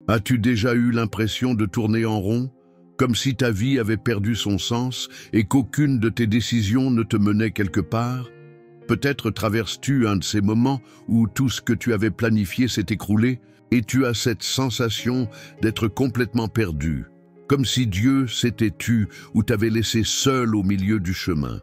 As-tu déjà eu l'impression de tourner en rond, comme si ta vie avait perdu son sens et qu'aucune de tes décisions ne te menait quelque part? Peut-être traverses-tu un de ces moments où tout ce que tu avais planifié s'est écroulé et tu as cette sensation d'être complètement perdu, comme si Dieu s'était tu ou t'avait laissé seul au milieu du chemin.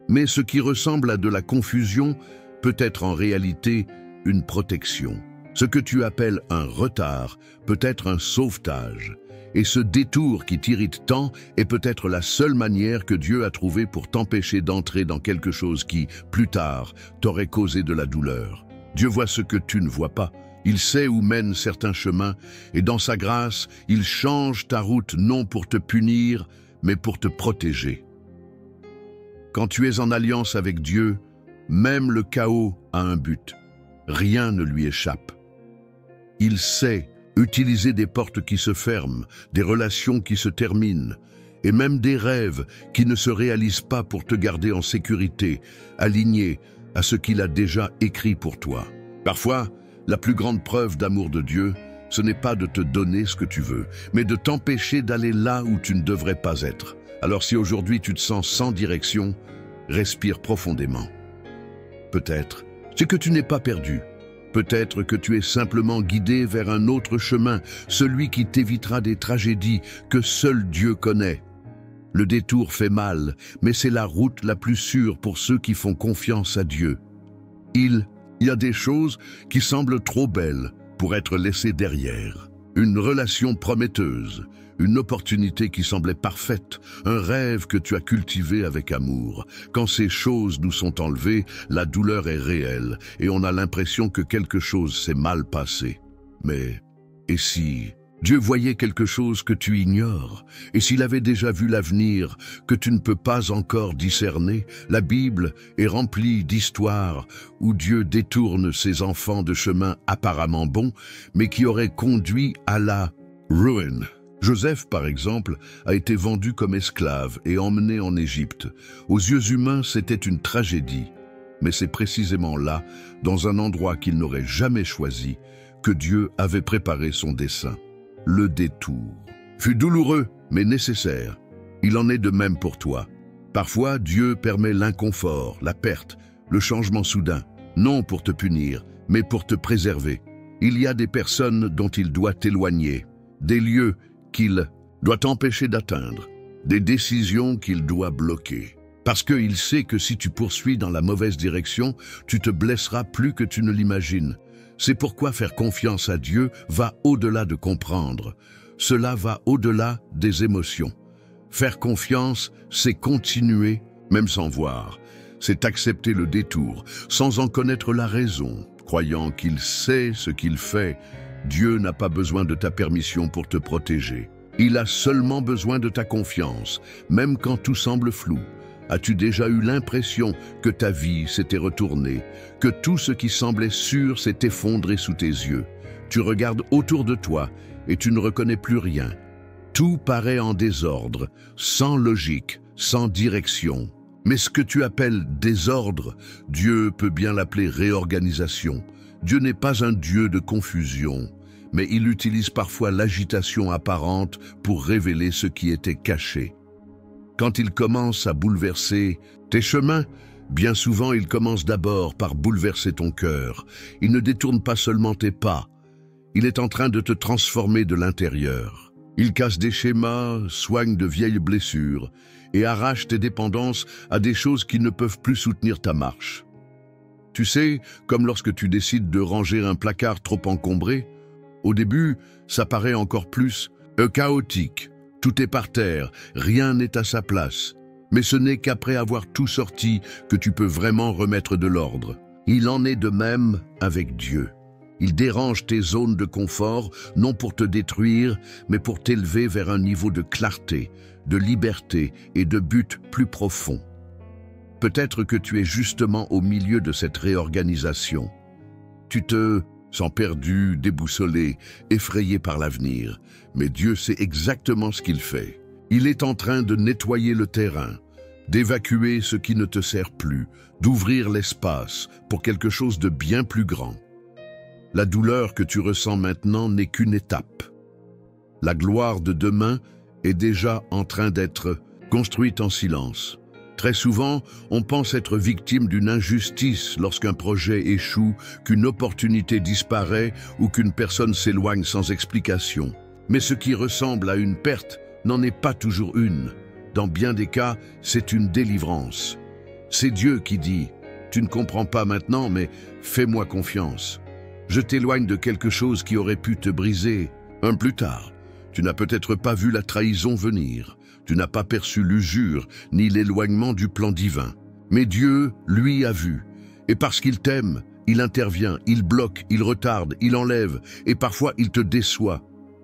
Mais ce qui ressemble à de la confusion peut être en réalité une protection. Ce que tu appelles un retard peut être un sauvetage. Et ce détour qui t'irrite tant est peut-être la seule manière que Dieu a trouvée pour t'empêcher d'entrer dans quelque chose qui, plus tard, t'aurait causé de la douleur. Dieu voit ce que tu ne vois pas. Il sait où mènent certains chemins, et dans sa grâce, il change ta route non pour te punir, mais pour te protéger. Quand tu es en alliance avec Dieu, même le chaos a un but. Rien ne lui échappe. Il sait utiliser des portes qui se ferment, des relations qui se terminent, et même des rêves qui ne se réalisent pas pour te garder en sécurité, aligné à ce qu'il a déjà écrit pour toi. Parfois, la plus grande preuve d'amour de Dieu, ce n'est pas de te donner ce que tu veux, mais de t'empêcher d'aller là où tu ne devrais pas être. Alors si aujourd'hui tu te sens sans direction, respire profondément. Peut-être, c'est que tu n'es pas perdu. Peut-être que tu es simplement guidé vers un autre chemin, celui qui t'évitera des tragédies que seul Dieu connaît. Le détour fait mal, mais c'est la route la plus sûre pour ceux qui font confiance à Dieu. Il y a des choses qui semblent trop belles pour être laissées derrière. Une relation prometteuse, une opportunité qui semblait parfaite, un rêve que tu as cultivé avec amour. Quand ces choses nous sont enlevées, la douleur est réelle et on a l'impression que quelque chose s'est mal passé. Mais, et si Dieu voyait quelque chose que tu ignores, et s'il avait déjà vu l'avenir que tu ne peux pas encore discerner? La Bible est remplie d'histoires où Dieu détourne ses enfants de chemins apparemment bons, mais qui auraient conduit à la ruine. Joseph, par exemple, a été vendu comme esclave et emmené en Égypte. Aux yeux humains, c'était une tragédie. Mais c'est précisément là, dans un endroit qu'il n'aurait jamais choisi, que Dieu avait préparé son dessein. Le détour fut douloureux, mais nécessaire. Il en est de même pour toi. Parfois, Dieu permet l'inconfort, la perte, le changement soudain, non pour te punir, mais pour te préserver. Il y a des personnes dont il doit t'éloigner, des lieux qu'il doit t'empêcher d'atteindre, des décisions qu'il doit bloquer. Parce qu'il sait que si tu poursuis dans la mauvaise direction, tu te blesseras plus que tu ne l'imagines. C'est pourquoi faire confiance à Dieu va au-delà de comprendre. Cela va au-delà des émotions. Faire confiance, c'est continuer, même sans voir. C'est accepter le détour, sans en connaître la raison, croyant qu'il sait ce qu'il fait. Dieu n'a pas besoin de ta permission pour te protéger. Il a seulement besoin de ta confiance, même quand tout semble flou. As-tu déjà eu l'impression que ta vie s'était retournée, que tout ce qui semblait sûr s'est effondré sous tes yeux? Tu regardes autour de toi et tu ne reconnais plus rien. Tout paraît en désordre, sans logique, sans direction. Mais ce que tu appelles désordre, Dieu peut bien l'appeler réorganisation. Dieu n'est pas un Dieu de confusion, mais il utilise parfois l'agitation apparente pour révéler ce qui était caché. Quand il commence à bouleverser tes chemins, bien souvent il commence d'abord par bouleverser ton cœur. Il ne détourne pas seulement tes pas, il est en train de te transformer de l'intérieur. Il casse des schémas, soigne de vieilles blessures et arrache tes dépendances à des choses qui ne peuvent plus soutenir ta marche. Tu sais, comme lorsque tu décides de ranger un placard trop encombré, au début, ça paraît encore plus chaotique. Tout est par terre, rien n'est à sa place. Mais ce n'est qu'après avoir tout sorti que tu peux vraiment remettre de l'ordre. Il en est de même avec Dieu. Il dérange tes zones de confort, non pour te détruire, mais pour t'élever vers un niveau de clarté, de liberté et de but plus profond. Peut-être que tu es justement au milieu de cette réorganisation. Tu te sens perdu, déboussolé, effrayé par l'avenir. Mais Dieu sait exactement ce qu'il fait. Il est en train de nettoyer le terrain, d'évacuer ce qui ne te sert plus, d'ouvrir l'espace pour quelque chose de bien plus grand. La douleur que tu ressens maintenant n'est qu'une étape. La gloire de demain est déjà en train d'être construite en silence. Très souvent, on pense être victime d'une injustice lorsqu'un projet échoue, qu'une opportunité disparaît ou qu'une personne s'éloigne sans explication. Mais ce qui ressemble à une perte n'en est pas toujours une. Dans bien des cas, c'est une délivrance. C'est Dieu qui dit « Tu ne comprends pas maintenant, mais fais-moi confiance. Je t'éloigne de quelque chose qui aurait pu te briser. Un plus tard, tu n'as peut-être pas vu la trahison venir. Tu n'as pas perçu l'usure, ni l'éloignement du plan divin. Mais Dieu, lui, a vu. Et parce qu'il t'aime, il intervient, il bloque, il retarde, il enlève, et parfois il te déçoit.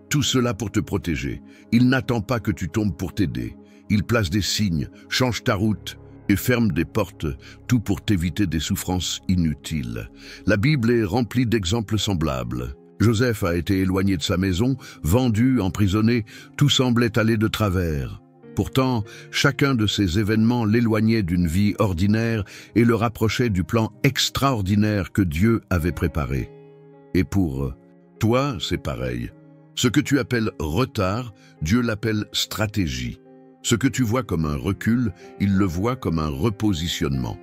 Tout cela pour te protéger. Il n'attend pas que tu tombes pour t'aider. Il place des signes, change ta route et ferme des portes, tout pour t'éviter des souffrances inutiles. La Bible est remplie d'exemples semblables. Joseph a été éloigné de sa maison, vendu, emprisonné, tout semblait aller de travers. Pourtant, chacun de ces événements l'éloignait d'une vie ordinaire et le rapprochait du plan extraordinaire que Dieu avait préparé. Et pour toi, c'est pareil. Ce que tu appelles retard, Dieu l'appelle stratégie. Ce que tu vois comme un recul, il le voit comme un repositionnement.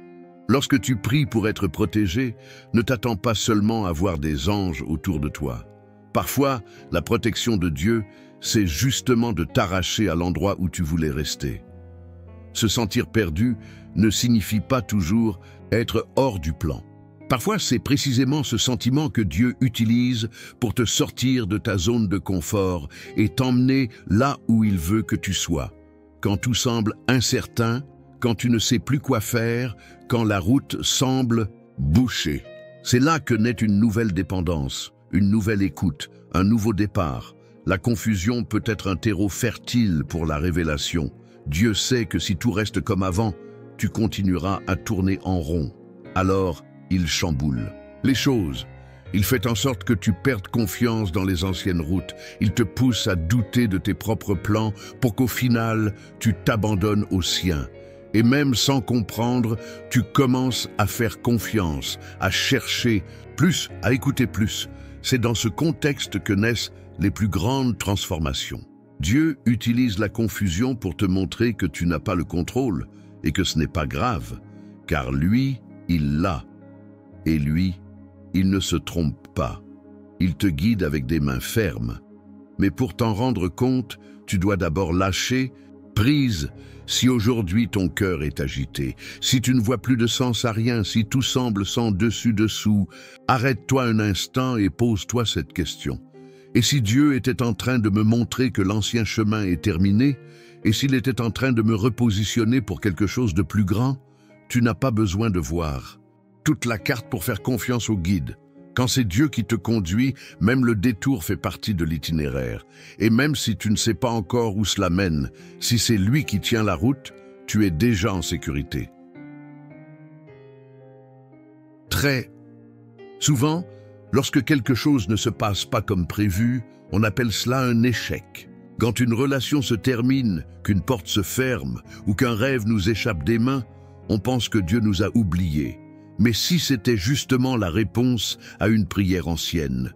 Lorsque tu pries pour être protégé, ne t'attends pas seulement à voir des anges autour de toi. Parfois, la protection de Dieu, c'est justement de t'arracher à l'endroit où tu voulais rester. Se sentir perdu ne signifie pas toujours être hors du plan. Parfois, c'est précisément ce sentiment que Dieu utilise pour te sortir de ta zone de confort et t'emmener là où il veut que tu sois. Quand tout semble incertain, quand tu ne sais plus quoi faire, quand la route semble bouchée. C'est là que naît une nouvelle dépendance, une nouvelle écoute, un nouveau départ. La confusion peut être un terreau fertile pour la révélation. Dieu sait que si tout reste comme avant, tu continueras à tourner en rond. Alors, il chamboule les choses. Il fait en sorte que tu perdes confiance dans les anciennes routes. Il te pousse à douter de tes propres plans pour qu'au final, tu t'abandonnes aux siens. Et même sans comprendre, tu commences à faire confiance, à chercher plus, à écouter plus. C'est dans ce contexte que naissent les plus grandes transformations. Dieu utilise la confusion pour te montrer que tu n'as pas le contrôle et que ce n'est pas grave, car lui, il l'a. Et lui, il ne se trompe pas. Il te guide avec des mains fermes. Mais pour t'en rendre compte, tu dois d'abord lâcher prise. Si aujourd'hui ton cœur est agité, si tu ne vois plus de sens à rien, si tout semble sans dessus-dessous, arrête-toi un instant et pose-toi cette question. Et si Dieu était en train de me montrer que l'ancien chemin est terminé, et s'il était en train de me repositionner pour quelque chose de plus grand, tu n'as pas besoin de voir toute la carte pour faire confiance au guide. Quand c'est Dieu qui te conduit, même le détour fait partie de l'itinéraire. Et même si tu ne sais pas encore où cela mène, si c'est lui qui tient la route, tu es déjà en sécurité. Très souvent, lorsque quelque chose ne se passe pas comme prévu, on appelle cela un échec. Quand une relation se termine, qu'une porte se ferme ou qu'un rêve nous échappe des mains, on pense que Dieu nous a oubliés. Mais si c'était justement la réponse à une prière ancienne,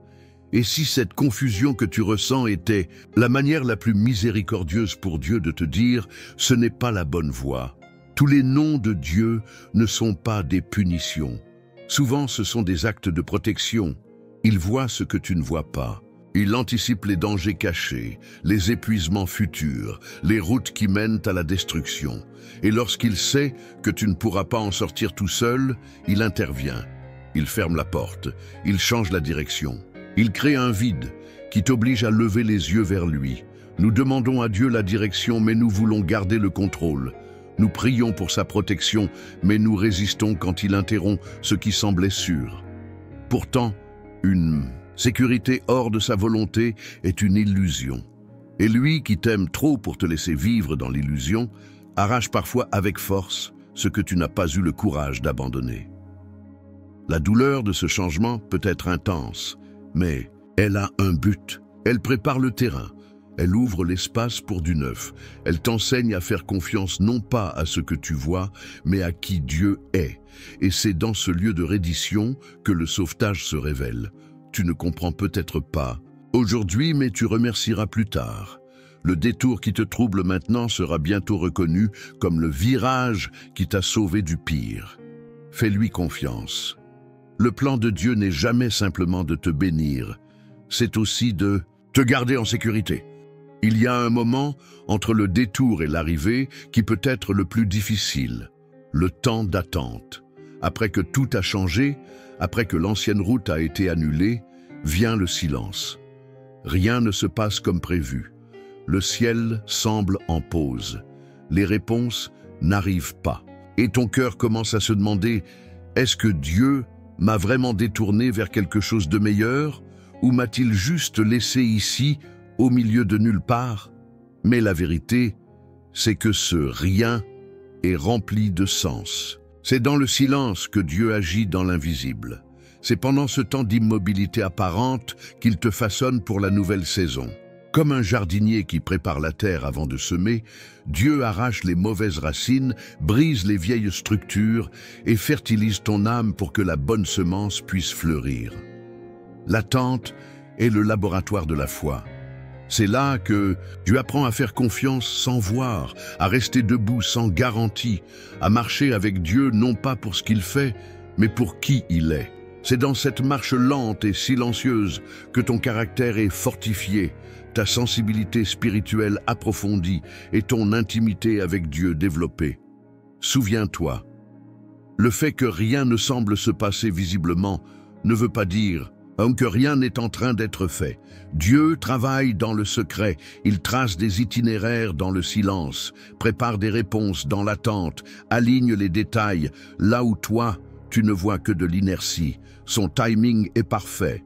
et si cette confusion que tu ressens était la manière la plus miséricordieuse pour Dieu de te dire « ce n'est pas la bonne voie ». Tous les noms de Dieu ne sont pas des punitions. Souvent, ce sont des actes de protection. Il voit ce que tu ne vois pas. Il anticipe les dangers cachés, les épuisements futurs, les routes qui mènent à la destruction. Et lorsqu'il sait que tu ne pourras pas en sortir tout seul, il intervient. Il ferme la porte, il change la direction. Il crée un vide qui t'oblige à lever les yeux vers lui. Nous demandons à Dieu la direction, mais nous voulons garder le contrôle. Nous prions pour sa protection, mais nous résistons quand il interrompt ce qui semblait sûr. Pourtant, une sécurité hors de sa volonté est une illusion. Et lui qui t'aime trop pour te laisser vivre dans l'illusion, arrache parfois avec force ce que tu n'as pas eu le courage d'abandonner. La douleur de ce changement peut être intense, mais elle a un but. Elle prépare le terrain. Elle ouvre l'espace pour du neuf. Elle t'enseigne à faire confiance non pas à ce que tu vois, mais à qui Dieu est. Et c'est dans ce lieu de reddition que le sauvetage se révèle. Tu ne comprends peut-être pas aujourd'hui, mais tu remercieras plus tard. Le détour qui te trouble maintenant sera bientôt reconnu comme le virage qui t'a sauvé du pire. Fais-lui confiance. Le plan de Dieu n'est jamais simplement de te bénir, c'est aussi de te garder en sécurité. Il y a un moment entre le détour et l'arrivée qui peut être le plus difficile, le temps d'attente. Après que tout a changé, après que l'ancienne route a été annulée, vient le silence. Rien ne se passe comme prévu. Le ciel semble en pause. Les réponses n'arrivent pas. Et ton cœur commence à se demander, est-ce que Dieu m'a vraiment détourné vers quelque chose de meilleur, ou m'a-t-il juste laissé ici, au milieu de nulle part? Mais la vérité, c'est que ce rien est rempli de sens. C'est dans le silence que Dieu agit dans l'invisible. C'est pendant ce temps d'immobilité apparente qu'il te façonne pour la nouvelle saison. Comme un jardinier qui prépare la terre avant de semer, Dieu arrache les mauvaises racines, brise les vieilles structures et fertilise ton âme pour que la bonne semence puisse fleurir. L'attente est le laboratoire de la foi. C'est là que tu apprends à faire confiance sans voir, à rester debout sans garantie, à marcher avec Dieu non pas pour ce qu'il fait, mais pour qui il est. C'est dans cette marche lente et silencieuse que ton caractère est fortifié, ta sensibilité spirituelle approfondie et ton intimité avec Dieu développée. Souviens-toi, le fait que rien ne semble se passer visiblement ne veut pas dire que rien n'est en train d'être fait. Dieu travaille dans le secret, il trace des itinéraires dans le silence, prépare des réponses dans l'attente, aligne les détails là où toi, tu ne vois que de l'inertie. Son timing est parfait.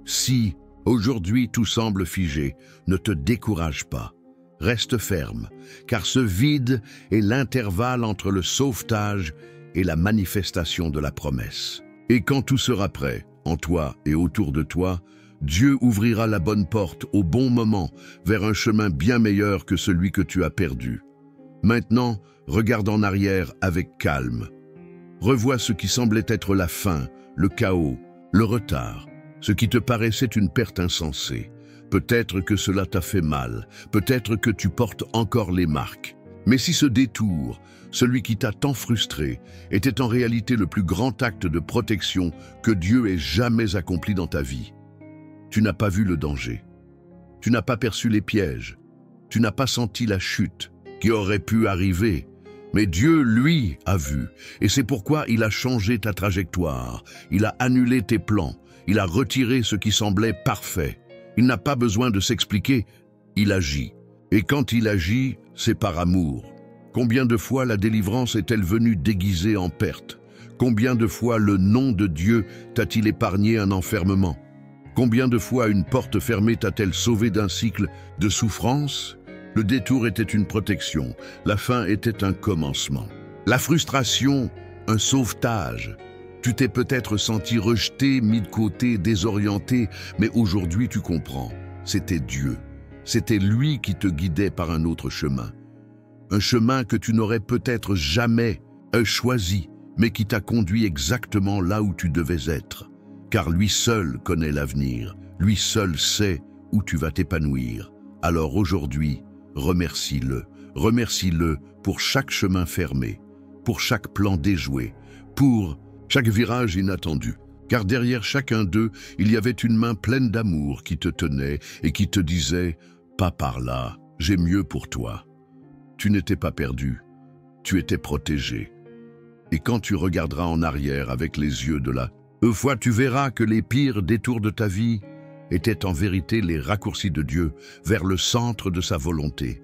Si, aujourd'hui, tout semble figé, ne te décourage pas. Reste ferme, car ce vide est l'intervalle entre le sauvetage et la manifestation de la promesse. Et quand tout sera prêt, en toi et autour de toi, Dieu ouvrira la bonne porte au bon moment vers un chemin bien meilleur que celui que tu as perdu. Maintenant, regarde en arrière avec calme. Revois ce qui semblait être la fin, le chaos, le retard, ce qui te paraissait une perte insensée. Peut-être que cela t'a fait mal, peut-être que tu portes encore les marques. Mais si ce détour, celui qui t'a tant frustré, était en réalité le plus grand acte de protection que Dieu ait jamais accompli dans ta vie, tu n'as pas vu le danger, tu n'as pas perçu les pièges, tu n'as pas senti la chute qui aurait pu arriver. Mais Dieu, lui, a vu, et c'est pourquoi il a changé ta trajectoire, il a annulé tes plans, il a retiré ce qui semblait parfait. Il n'a pas besoin de s'expliquer, il agit. Et quand il agit, c'est par amour. Combien de fois la délivrance est-elle venue déguisée en perte? Combien de fois le nom de Dieu t'a-t-il épargné un enfermement? Combien de fois une porte fermée t'a-t-elle sauvé d'un cycle de souffrance? Le détour était une protection, la fin était un commencement. La frustration, un sauvetage. Tu t'es peut-être senti rejeté, mis de côté, désorienté, mais aujourd'hui tu comprends, c'était Dieu. C'était lui qui te guidait par un autre chemin. Un chemin que tu n'aurais peut-être jamais choisi, mais qui t'a conduit exactement là où tu devais être. Car lui seul connaît l'avenir, lui seul sait où tu vas t'épanouir. Alors aujourd'hui, remercie-le. Remercie-le pour chaque chemin fermé, pour chaque plan déjoué, pour chaque virage inattendu. Car derrière chacun d'eux, il y avait une main pleine d'amour qui te tenait et qui te disait « Pas par là, j'ai mieux pour toi ». Tu n'étais pas perdu, tu étais protégé. Et quand tu regarderas en arrière avec les yeux de la foi, tu verras que les pires détours de ta vie étaient en vérité les raccourcis de Dieu vers le centre de sa volonté.